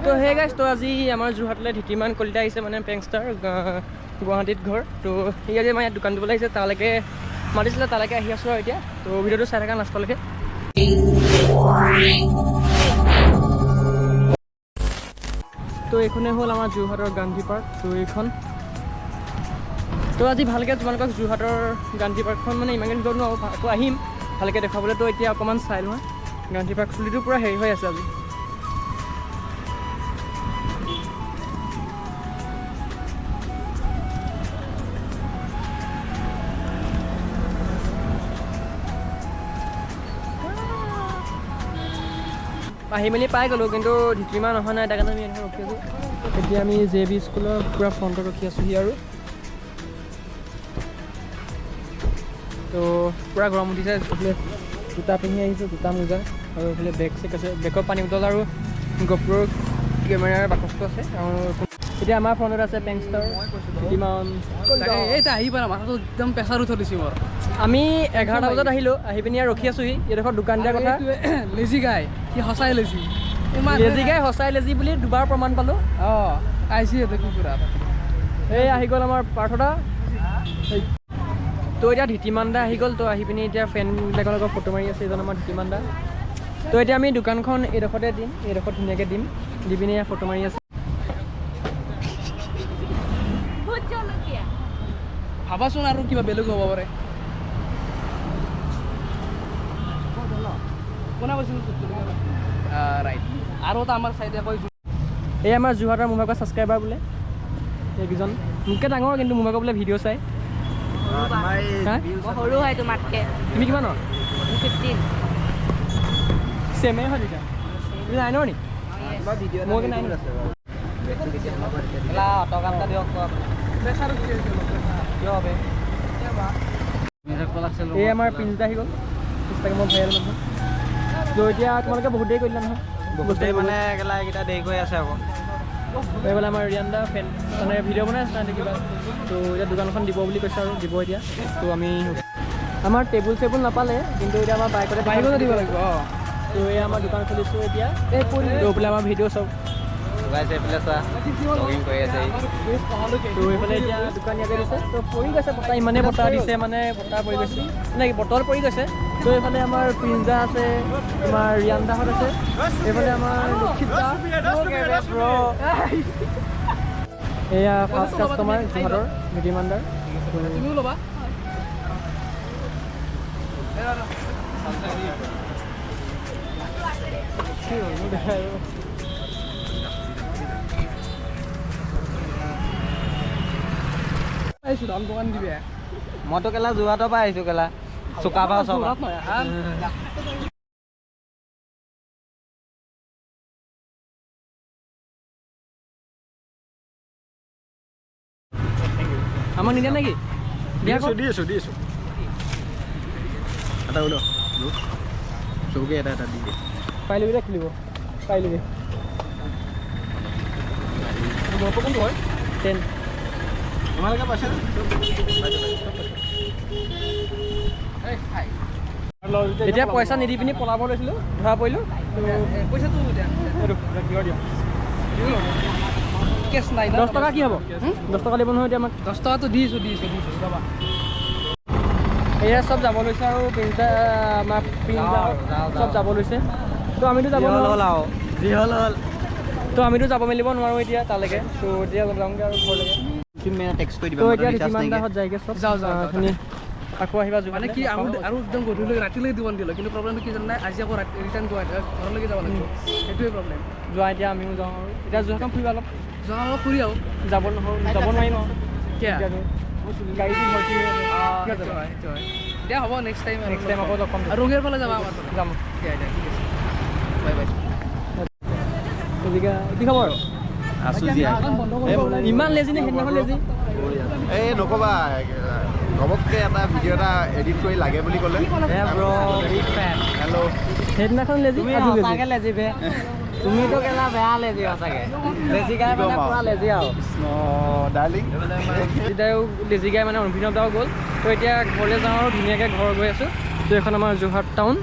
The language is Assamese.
তো হে গাইছ, তো আজি আমাৰ যোৰহাটলৈ ধিতিমান কলিতা আহিছে, মানে পেংষ্টাৰ গুৱাহাটীত ঘৰ। তো সি আজি আমাৰ ইয়াত দোকান দিবলৈ আহিছে, তালৈকে মাতিছিলে, তালৈকে আহি আছোঁ আৰু এতিয়া। তো ভিডিঅ'টো চাই থাকা লাষ্টলৈকে। তো এইখনেই হ'ল আমাৰ যোৰহাটৰ গান্ধী পাৰ্ক। তো এইখন তো আজি ভালকৈ তোমালোকক যোৰহাটৰ গান্ধী পাৰ্কখন মানে ইমানকৈ ভিতৰত নোৱাৰোঁ, আকৌ আহিম ভালকৈ দেখাবলৈ। তো এতিয়া অকণমান চাই লোৱা, গান্ধী পাৰ্ক চুলিটো পূৰা হেৰি হৈ আছে আজি। আহি মেলি পাই গ'লোঁ, কিন্তু ধিতিমান অহা নাই, তাৰ কাৰণে আমি এনেকৈ ৰখি আছোঁ। এতিয়া আমি JB স্কুলৰ পূৰা ফ্ৰণ্টত ৰখি আছোঁহি আৰু। তো পূৰা গৰম উঠিছে, এইফালে জোতা পিন্ধি আহিছোঁ, জোতা মোজা, আৰু এইফালে বেগ চেক আছে, বেগত পানী বটল আৰু গোপ্ৰ কেমেৰাৰ বাকচটো আছে। আৰু এতিয়া আমাৰ ফ্ৰণ্টত আছে পেংষ্টাৰ ধিতিমান। এতিয়া আহি পাৰা মাথাটো একদম প্ৰেছাৰ উঠি দিছোঁ মোৰ। আমি 11টা বজাত আহিলোঁ, আহি পিনি আৰু ৰখি আছোঁহি। এইডোখৰ দোকান দিয়াৰ কথা। লেজি গাই, সি সঁচাই লেজি। লেজি গাই সঁচাই লেজি বুলি দুবাৰ প্ৰমাণ পালোঁ। অঁ আহিছে এইটো কুকুৰা। এই আহি গ'ল আমাৰ পাৰ্থদা। তো এতিয়া ধিতিমান দা আহি গ'ল। তো আহি পিনি এতিয়া ফ্ৰেণ্ডবিলাকৰ লগত ফটো মাৰি আছে, এইজন আমাৰ ধিতিমান দা। তো এতিয়া আমি দোকানখন এইডোখৰতে দিম, এইডোখৰত ধুনীয়াকৈ দিম, দি পিনি ফটো মাৰি আছে। ভাবাচোন আৰু কিবা বেলেগ হ'ব পাৰে। কোনে কৈছিল ৰাইট? আৰু এটা আমাৰ চাইডে কৈছোঁ, এই আমাৰ যোৰহাটৰ মোৰ ভাগৰ ছাবস্ক্ৰাইবাৰ বোলে, এইকেইজন মোতকৈ ডাঙৰ, কিন্তু মোৰ ভাগৰ বোলে ভিডিঅ' চাই। সৰু হয় তোমাতকৈ। তুমি কিমানৰ? 15। ছেমে হয় তেতিয়া। তুমি 9ৰ নি? মোৰ 9 অট'গ্ৰাফ এটা দিয়ক। প্ৰেছাৰ উঠি আছে কিয় হবে? এই আমাৰ পিঞ্জিত আহি গ'ল, ইনষ্টাগ্ৰামত ভাইৰেল মানুহ। তো এতিয়া তোমালোকে বহুত দেৰি কৰিলা নহয়, বহুত দেৰি মানে এইকেইটা দেৰি কৰি আছে আকৌ। এইফালে আমাৰ ৰিয়ান দা ফ্ৰেণ্ড মানে ভিডিঅ' বনাই আছে তাহাঁতে কিবা। তো এতিয়া দোকানখন দিব বুলি কৈছে আৰু দিব এতিয়া। তো আমি আমাৰ টেবুল চেবুল নাপালে, কিন্তু এতিয়া আমাৰ বাইকতে বাইকতে দিব লাগিব। অঁ তো এই আমাৰ দোকান খুলিছোঁ এতিয়া। এই কৰি পেলাই আমাৰ ভিডিঅ' চব এইফালে চোৱা ব্লগিং কৰি আছে। তো এইফালে এতিয়া দোকান ইয়াতে দিছে। তো পৰি গৈছে বতাহ, ইমানেই বতাহ দিছে, মানে বতাহ পৰি গৈছে, মানে বটল পৰি গৈছে। তো এইফালে আমাৰ পিঞ্জা আছে, তোমাৰ ৰিয়ান দাহঁত আছে, এইফালে আমাৰ লক্ষিত দা। এয়া ফাৰ্ষ্ট কাষ্টমাৰ যোৰহাটৰ ধিতিমান দাৰ। তুমিও ল'বা। আহিছোঁ ধান দোকান দিবে। মইতো কেলা যোৰহাটৰ পৰা আহিছোঁ, কেলা চুকাফা চকা। আমাক নিদিয়া নেকি? দি আছোঁ এটা ওলো চবকে এটা এটা দি দিয়ে। পাই ল'বি দে, খুলিব পাই ল'বি। কোনটো হয়? 10। তোমালোকে পাইছা এতিয়া পইচা নিদি পিনি পলাব লৈছিলোঁ, ধৰা পৰিলোঁ। পইচাটো কেছ নাই। 10 টকা কি হ'ব? 10 টকা দিব নহয় এতিয়া আমাক। 10 টকাটো দিছোঁ ৰ'বা। এয়া চব যাব লৈছে আৰু পিঞ্জা আমাৰ পিঞ্জা চব যাব লৈছে। তো আমিতো যাব নোৱাৰোঁ, যি হ'ল হ'ল। তো আমিতো যাব মেলিব নোৱাৰোঁ এতিয়া তালৈকে। তো এতিয়া যাওঁগৈ আৰু ঘৰলৈকে। তুমি টেক্সট কৰি দিবা। তো এতিয়া ধিতিমান দাহঁত যায়গৈ চব। যাওঁ আপুনি আকৌ আহিবা যোৰহাটলৈ। মানে কি আৰু একদম গধূলি ৰাতিলৈকে দিব দিলোঁ, কিন্তু প্ৰব্লেমটো কি জানা নাই, আজি আকৌ ৰিটাৰ্ণ ঘৰলৈকে যাব লাগিব, সেইটোৱে প্ৰব্লেম। যোৱা এতিয়া আমিও যাওঁ আৰু এতিয়া যোৰহাটখন ফুৰিবা অলপ। যোৱা অলপ ফুৰি আহোঁ। যাব নোৱাৰিম আৰু কিয়? গাড়ী ভৰ্তি হৈ আছে। সেইটো হয়। দিয়া হ'ব, নেক্সট টাইম আকৌ লগ পাম। আৰু ৰঙিয়াৰ ফালে যাবা আমাৰ যাম। দিয়া ঠিক আছে, বাই বাই। কি খবৰ? আছোঁ জীয়া। ইমান লেজি নে? সেইদিনাখন লেজি। এই নক'বা, ঘপককৈ এটা ভিডিঅ' এটা এডিট কৰি লাগে বুলি ক'লে। হেল্ল'। সেইদিনাখন লেজি, লেজি বে। তুমিতো কেলা বেয়া লেজি সঁচাকৈ। লেজি গাই মানে পুৰা লেজি আৰু। ডাৰ্লিং দাদাও লেজি গাই মানে অভিনৱ দাও গ'ল। তো এতিয়া ঘৰলৈ যাওঁ আৰু ধুনীয়াকৈ ঘৰ গৈ আছোঁ। তো এখন আমাৰ যোৰহাট টাউন।